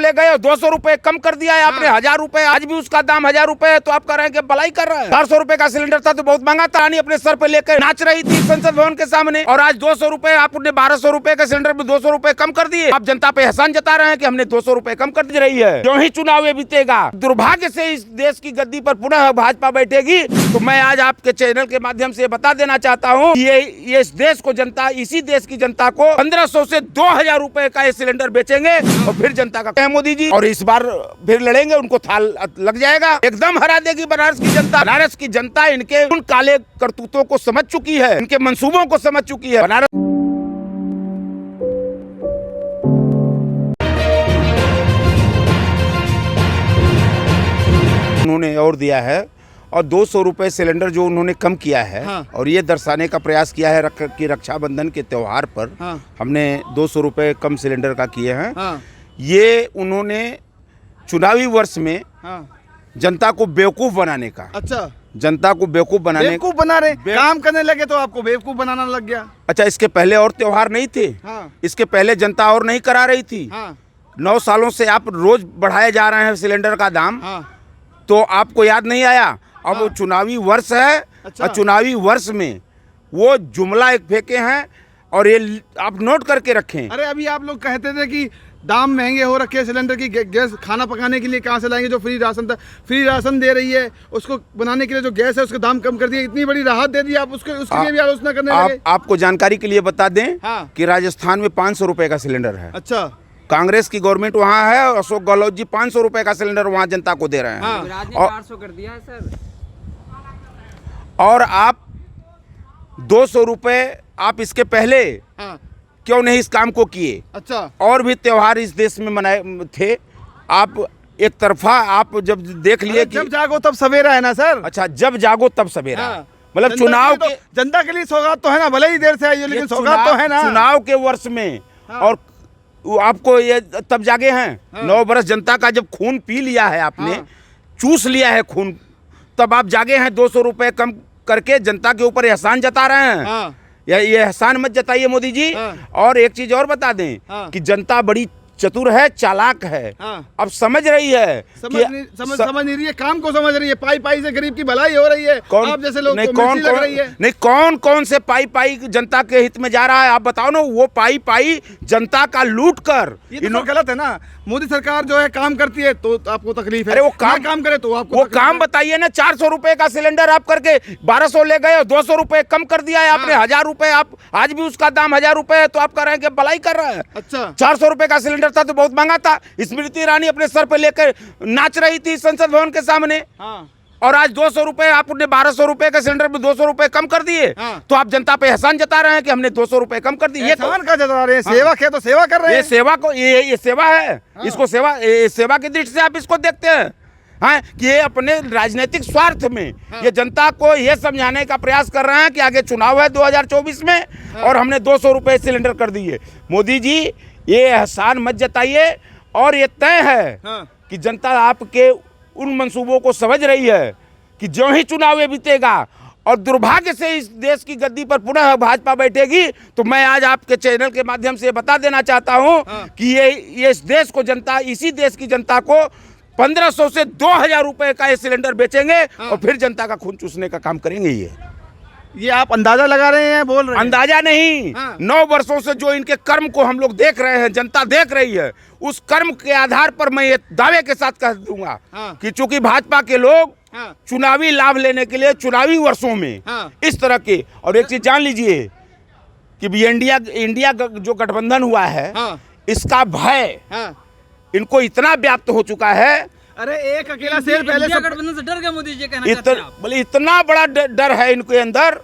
ले गए 200 रुपए कम कर दिया है आपने, 1000 रुपए, आज भी उसका दाम 1000 रुपए है, तो आप कह रहे हैं कि भलाई कर रहे हैं। 400 रुपए का सिलेंडर था तो बहुत महंगा था, रानी अपने सर पे लेकर नाच रही थी संसद भवन के सामने, और आज 200 रुपए आपने 1200 रुपए के सिलेंडर पे 200 रुपए कम कर दिए। आप जनता पे एहसान जता रहे हैं कि हमने 200 रुपए कम कर दी रही है। क्यों ही चुनाव ये बीतेगा, दुर्भाग्य से इस देश की गद्दी पर पुनः भाजपा बैठेगी। तो मैं आज आपके चैनल के माध्यम से बता देना चाहता हूँ, ये इस देश को जनता, इसी देश की जनता को 1500 से 2000 रुपए का ये सिलेंडर बेचेंगे और फिर जनता का मोदी जी, और इस बार फिर लड़ेंगे, उनको थाल लग जाएगा, एकदम हरा देगी बनारस की जनता। बनारस की जनता इनके उन काले करतूतों को समझ चुकी है, इनके मंसूबों को समझ चुकी है। बनारस उन्होंने और दिया है, और 200 रुपए सिलेंडर जो उन्होंने कम किया है। हाँ। और ये दर्शाने का प्रयास किया है कि रक्षाबंधन के त्योहार पर हाँ। हमने 200 रुपए कम सिलेंडर का किए हैं। हाँ। ये उन्होंने चुनावी वर्ष में हाँ। जनता को बेवकूफ बनाने का, अच्छा, जनता को बेवकूफ बना रहे, काम करने लगे तो आपको बेवकूफ बनाना लग गया। अच्छा, इसके पहले और त्योहार नहीं थे? हाँ। इसके पहले जनता और नहीं करा रही थी? हाँ। 9 सालों से आप रोज बढ़ाए जा रहे हैं सिलेंडर का दाम। हाँ। तो आपको याद नहीं आया? अब हाँ। चुनावी वर्ष है। अच्छा। और चुनावी वर्ष में वो जुमला एक फेंके हैं, और ये आप नोट करके रखें। अरे अभी आप लोग कहते थे कि दाम महंगे हो रखे सिलेंडर की, गैस खाना पकाने के लिए कहाँ से लाएंगे, जो फ्री राशन था, फ्री राशन दे रही है, उसको बनाने के लिए जो गैस है उसका दाम कम कर दिया, इतनी बड़ी राहत दे दी, आप उसके लिए भी आलोचना करने लगे। आपको जानकारी के लिए बता दें हाँ। कि राजस्थान में 500 रुपए का सिलेंडर है। अच्छा, कांग्रेस की गवर्नमेंट वहाँ है, और अशोक गहलोत जी 500 रुपए का सिलेंडर वहाँ जनता को दे रहे हैं। हाँ। और 400 कर दिया है सर। और आप 200 रुपए आप इसके पहले हाँ। क्यों नहीं इस काम को किए? अच्छा, और भी त्योहार इस देश में मनाए थे, आप एक तरफा आप जब देख लिए कि जब जागो तब सवेरा है ना सर। अच्छा, जब जागो तब सवेरा हाँ। मतलब चुनाव के जनता के लिए सौगात तो है ना, भले ही देर से आई है लेकिन सौगात तो है ना चुनाव के वर्ष में। हाँ। और आपको ये तब जागे हैं हाँ। 9 बरस जनता का जब खून पी लिया है आपने हाँ। चूस लिया है खून, तब आप जागे हैं 200 रुपए कम करके जनता के ऊपर एहसान जता रहे हैं हाँ। ये एहसान मत जताइए मोदी जी हाँ। और एक चीज और बता दें हाँ। कि जनता बड़ी चतुर है, चालाक है हाँ। अब समझ रही है, समझ नहीं रही है, काम को समझ रही है, पाई पाई से गरीब की भलाई हो रही है। आप जैसे लोग कौन से पाई पाई जनता के हित में जा रहा है? आप बताओ ना, वो पाई पाई जनता का लूट कर, ये तो गलत है ना। मोदी सरकार जो है काम करती है तो आपको तकलीफ है, अरे वो काम करे तो आपको वो काम बताइए ना। 400 रुपए का सिलेंडर आप करके 1200 ले गए, 200 रुपए कम कर दिया है आपने, 1000 रुपए, आप आज भी उसका दाम 1000 रुपए है, तो आप कह रहे हैं कि भलाई कर रहे हैं। अच्छा, 400 रुपए का सिलेंडर था तो बहुत महंगा था, स्मृति ईरानी अपने सर पे लेकर नाच रही थी संसद भवन के सामने। हाँ। और आज 200 रुपए आपने 1200 रुपए के सिलेंडर पे 200 रुपए कम कर दिए। हाँ। तो आप जनता पे एहसान जता रहे हैं कि हमने 200 रुपए कम कर दिए। ये एहसान का जता रहे हैं, सेवा है तो सेवा कर रहे हैं। ये सेवा को ये सेवा है हाँ। इसको सेवा की दृष्टि से आप इसको देखते हैं हाँ, कि ये अपने राजनीतिक स्वार्थ में हाँ। ये जनता को ये समझाने का प्रयास कर रहे हैं कि आगे चुनाव है 2024 में हाँ। और हमने 200 रुपए सिलेंडर कर दिए। मोदी जी ये एहसान मत जताइए, और ये तय है हाँ। कि जनता आपके उन मंसूबों को समझ रही है कि जो ही चुनाव बीतेगा और दुर्भाग्य से इस देश की गद्दी पर पुनः भाजपा बैठेगी। तो मैं आज आपके चैनल के माध्यम से बता देना चाहता हूं हाँ। कि ये इस देश को जनता, इसी देश की जनता को 1500 से 2000 रुपए का ये सिलेंडर बेचेंगे हाँ। और फिर जनता का खून चूसने का काम करेंगे। ये आप अंदाजा लगा रहे हैं, बोल रहे हैं? अंदाजा नहीं हाँ। 9 वर्षों से जो इनके कर्म को हम लोग देख रहे हैं, जनता देख रही है, उस कर्म के आधार पर मैं ये दावे के साथ कह दूंगा हाँ। कि चूंकि भाजपा के लोग हाँ। चुनावी लाभ लेने के लिए चुनावी वर्षों में हाँ। इस तरह के, और एक चीज जान लीजिए कि इंडिया जो गठबंधन हुआ है हाँ। इसका भय हाँ। इनको इतना व्याप्त हो चुका है। अरे एक अकेला शेर पहले गठबंधन से डर गया मोदी जी, कहना चाहते हैं आप? बोले इतना बड़ा डर है इनके अंदर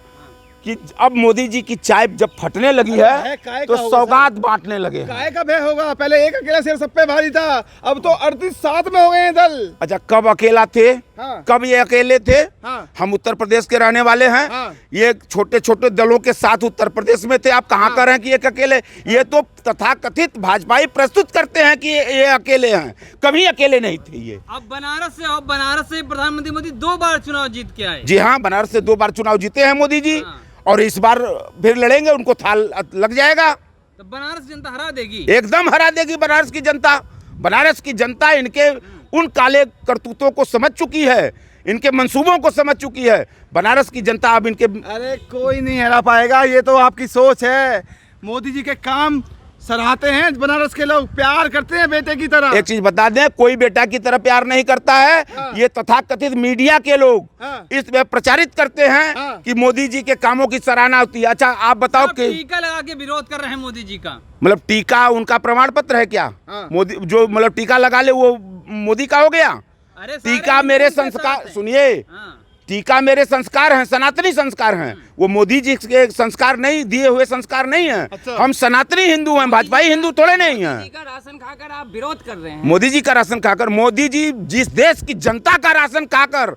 कि अब मोदी जी की चाय जब फटने लगी है तो सौगात बांटने लगे। काय का भय होगा? पहले एक अकेला शेर सब पे भारी था, अब तो 38 साथ में हो गए हैं दल। अच्छा, कब अकेला थे हाँ। कब ये अकेले थे हाँ। हम उत्तर प्रदेश के रहने वाले हैं हाँ। ये छोटे छोटे दलों के साथ उत्तर प्रदेश में थे। आप कहाँ कर रहे हैं कि एक अकेले? ये तो तथाकथित भाजपाई प्रस्तुत करते हैं कि ये अकेले हैं, कभी अकेले नहीं थे ये। अब बनारस से प्रधानमंत्री मोदी 2 बार चुनाव जीत के आए। जी हाँ, बनारस से 2 बार चुनाव जीते हैं मोदी जी हाँ। और इस बार फिर लड़ेंगे, उनको थाल लग जाएगा। तो बनारस जनता हरा देगी, एकदम हरा देगी बनारस की जनता। बनारस की जनता इनके उन काले करतूतों को समझ चुकी है, इनके मंसूबों को समझ चुकी है। बनारस की जनता अब इनके, अरे कोई नहीं हरा पाएगा, ये तो आपकी सोच है। मोदी जी के काम सराहते हैं बनारस के लोग, प्यार करते हैं बेटे की तरह। एक चीज बता दें, कोई बेटा की तरह प्यार नहीं करता है। हाँ। ये तथाकथित मीडिया के लोग हाँ। इसमें प्रचारित करते हैं हाँ। कि मोदी जी के कामों की सराहना होती है। अच्छा आप बताओ कि टीका लगा के विरोध कर रहे हैं मोदी जी का। मतलब टीका उनका प्रमाण पत्र है क्या? हाँ। मोदी जो मतलब टीका लगा ले वो मोदी का हो गया? अरे सारे टीका मेरे हिंदू के संस्कार, साथ हैं। सुनिए, हाँ। टीका मेरे संस्कार हैं, सनातनी संस्कार हैं। वो मोदी जी के संस्कार नहीं, दिए हुए संस्कार नहीं है। अच्छा। हम सनातनी हिंदू हैं, भाजपाई हिंदू थोड़े नहीं मोदी जी हैं। का राशन खाकर आप विरोध कर रहे हैं। मोदी जी का राशन खाकर, मोदी जी जिस देश की जनता का राशन खाकर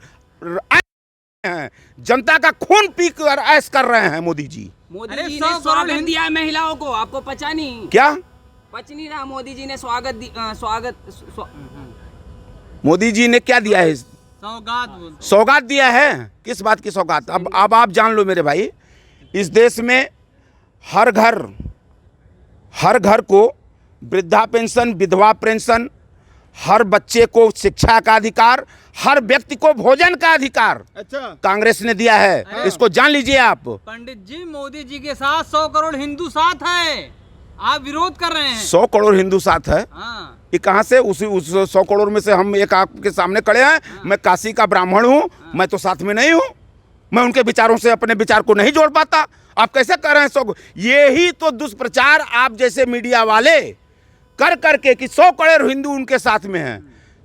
हैं, जनता का खून पी कर ऐश कर रहे हैं मोदी जी। मोदी अरे जी 100 ने स्वागत करोड़ दिया है महिलाओं को, आपको पचा नहीं, क्या पच नहीं रहा। मोदी जी ने स्वागत मोदी जी ने क्या दिया है? सौगात बोलते सौगात दिया है। किस बात की सौगात? अब आप जान लो मेरे भाई, इस देश में हर घर को वृद्धा पेंशन, विधवा पेंशन, हर बच्चे को शिक्षा का अधिकार, हर व्यक्ति को भोजन का अधिकार अच्छा, कांग्रेस ने दिया है। इसको जान लीजिए आप। पंडित जी, मोदी जी के साथ 100 करोड़ हिंदू साथ है, आप विरोध कर रहे हैं। 100 करोड़ हिंदू साथ है। हाँ। ये कहाँ से? उस 100 करोड़ में से हम एक आपके सामने खड़े हैं। मैं काशी का ब्राह्मण हूँ, मैं तो साथ में नहीं हूँ। मैं उनके विचारों से अपने विचार को नहीं जोड़ पाता। आप कैसे कर रहे हैं 100? यही तो दुष्प्रचार आप जैसे मीडिया वाले कर करके कि 100 करोड़ हिंदू उनके साथ में हैं,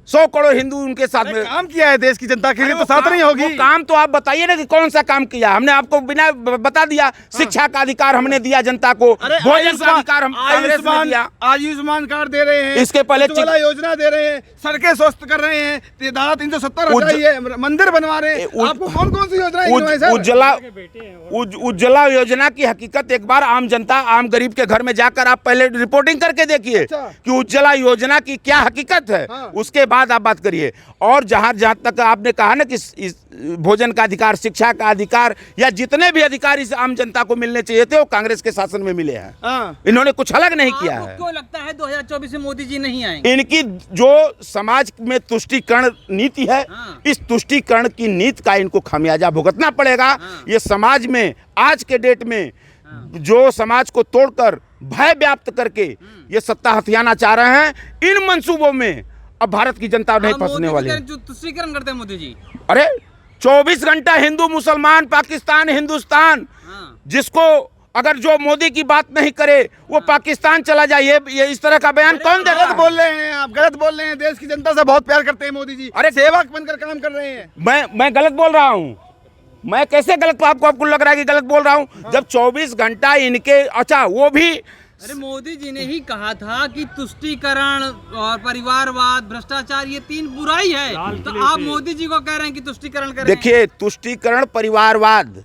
100 करोड़ हिंदू उनके साथ में। काम किया है देश की जनता के लिए, अरे तो साथ नहीं होगी। वो काम तो आप बताइए ना कि कौन सा काम किया। हमने आपको बिना बता दिया। शिक्षा का अधिकार हमने दिया जनता को, अरे भोजन का अधिकार हम कांग्रेस ने दिया। आयुष्मान कार्ड दे रहे हैं, इसके पहले उज्ज्वला योजना दे रहे हैं, सड़कें स्वस्थ कर रहे हैं, धारा 370 उज्ज- हटाई है, मंदिर बनवा रहे हैं। आपको कौन कौन सी योजना उज्ज्वला योजना की हकीकत एक बार आम जनता, आम गरीब के घर में जाकर आप पहले रिपोर्टिंग करके देखिए अच्छा। कि उज्ज्वला योजना की क्या हकीकत है। हाँ। उसके बाद आप बात करिए। और जहां तक आपने कहा ना कि इस भोजन का अधिकार, शिक्षा का अधिकार, या जितने भी अधिकार इस आम जनता को मिलने चाहिए थे वो कांग्रेस के शासन में मिले हैं। हाँ। इन्होंने कुछ अलग नहीं किया आपको है। क्यों लगता है 2024 में मोदी जी नहीं आएंगे? इनकी जो समाज में तुष्टीकरण नीति है, हाँ। इस तुष्टीकरण की नीति का इनको खामियाजा भुगतना पड़ेगा। हाँ। ये समाज में आज के डेट में जो समाज को तोड़कर भय व्याप्त करके ये सत्ता हथियाना चाह रहे हैं, इन मंसूबों में अब भारत की जनता नहीं फंसने वाली है। जो तुष्टीकरण करते हैं मोदी जी। अरे 24 घंटा हिंदू मुसलमान, पाकिस्तान हिंदुस्तान, हाँ। जिसको अगर जो मोदी की बात नहीं करे वो पाकिस्तान चला जाए, ये इस तरह का बयान कौन देता गलत है? बोल रहे हैं आप, गलत बोल रहे हैं। देश की जनता से बहुत प्यार करते हैं मोदी जी, अरे सेवक बनकर काम कर रहे हैं। मैं गलत बोल रहा हूँ? मैं कैसे गलत? आपको लग रहा है कि गलत बोल रहा हूँ? जब 24 घंटा इनके, अच्छा वो भी अरे मोदी जी ने ही कहा था कि तुष्टीकरण और परिवारवाद, भ्रष्टाचार, ये 3 बुराई है। तो आप मोदी जी को कह रहे हैं कि तुष्टीकरण करें। देखिए, तुष्टीकरण परिवारवाद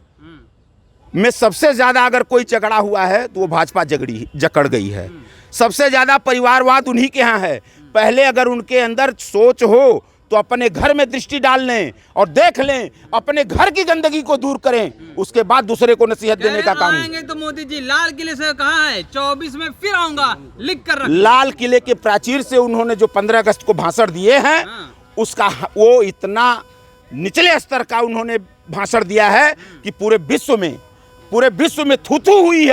में सबसे ज्यादा अगर कोई झगड़ा हुआ है तो वो भाजपा जकड़ गई है। सबसे ज्यादा परिवारवाद उन्हीं के यहाँ है। पहले अगर उनके अंदर सोच हो तो अपने घर में दृष्टि डाल लें और देख लें, अपने घर की गंदगी को दूर करें, उसके बाद दूसरे को नसीहत देने का काम। आएंगे तो मोदी जी लाल किले से कहा है 24 में फिर आऊंगा, लिख कर रख। लाल किले के प्राचीर से उन्होंने जो 15 अगस्त को भाषण दिए हैं, हाँ। उसका वो इतना निचले स्तर का उन्होंने भाषण दिया है कि पूरे विश्व में थू-थू हुई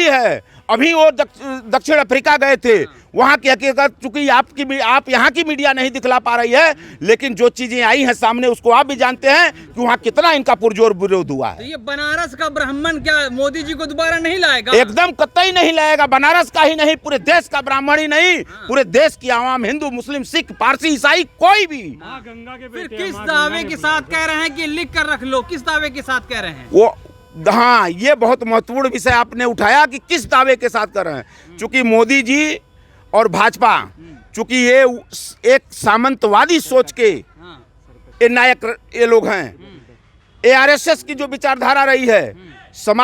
है। अभी वो दक्षिण अफ्रीका गए थे, वहाँ की हकीकत चूंकि आप यहाँ की मीडिया नहीं दिखला पा रही है, लेकिन जो चीजें आई हैं सामने उसको आप भी जानते हैं कि वहाँ कितना इनका पुरजोर विरोध हुआ तो है। ये बनारस का ब्राह्मण क्या मोदी जी को दोबारा नहीं लाएगा? एकदम कतई नहीं लाएगा। बनारस का ही नहीं, पूरे देश का ब्राह्मण ही नहीं, पूरे देश की आवाम, हिंदू, मुस्लिम, सिख, पारसी, ईसाई, कोई भी। फिर किस दावे के साथ कह रहे हैं कि लिख कर रख लो? किस दावे के साथ कह रहे हैं? वो हाँ, ये बहुत महत्वपूर्ण विषय आपने उठाया कि किस दावे के साथ कर रहे हैं। चूंकि मोदी जी और भाजपा, चूंकि ये एक सामंतवादी सोच के ये नायक ये लोग हैं, ARSS की जो विचारधारा रही है, समाज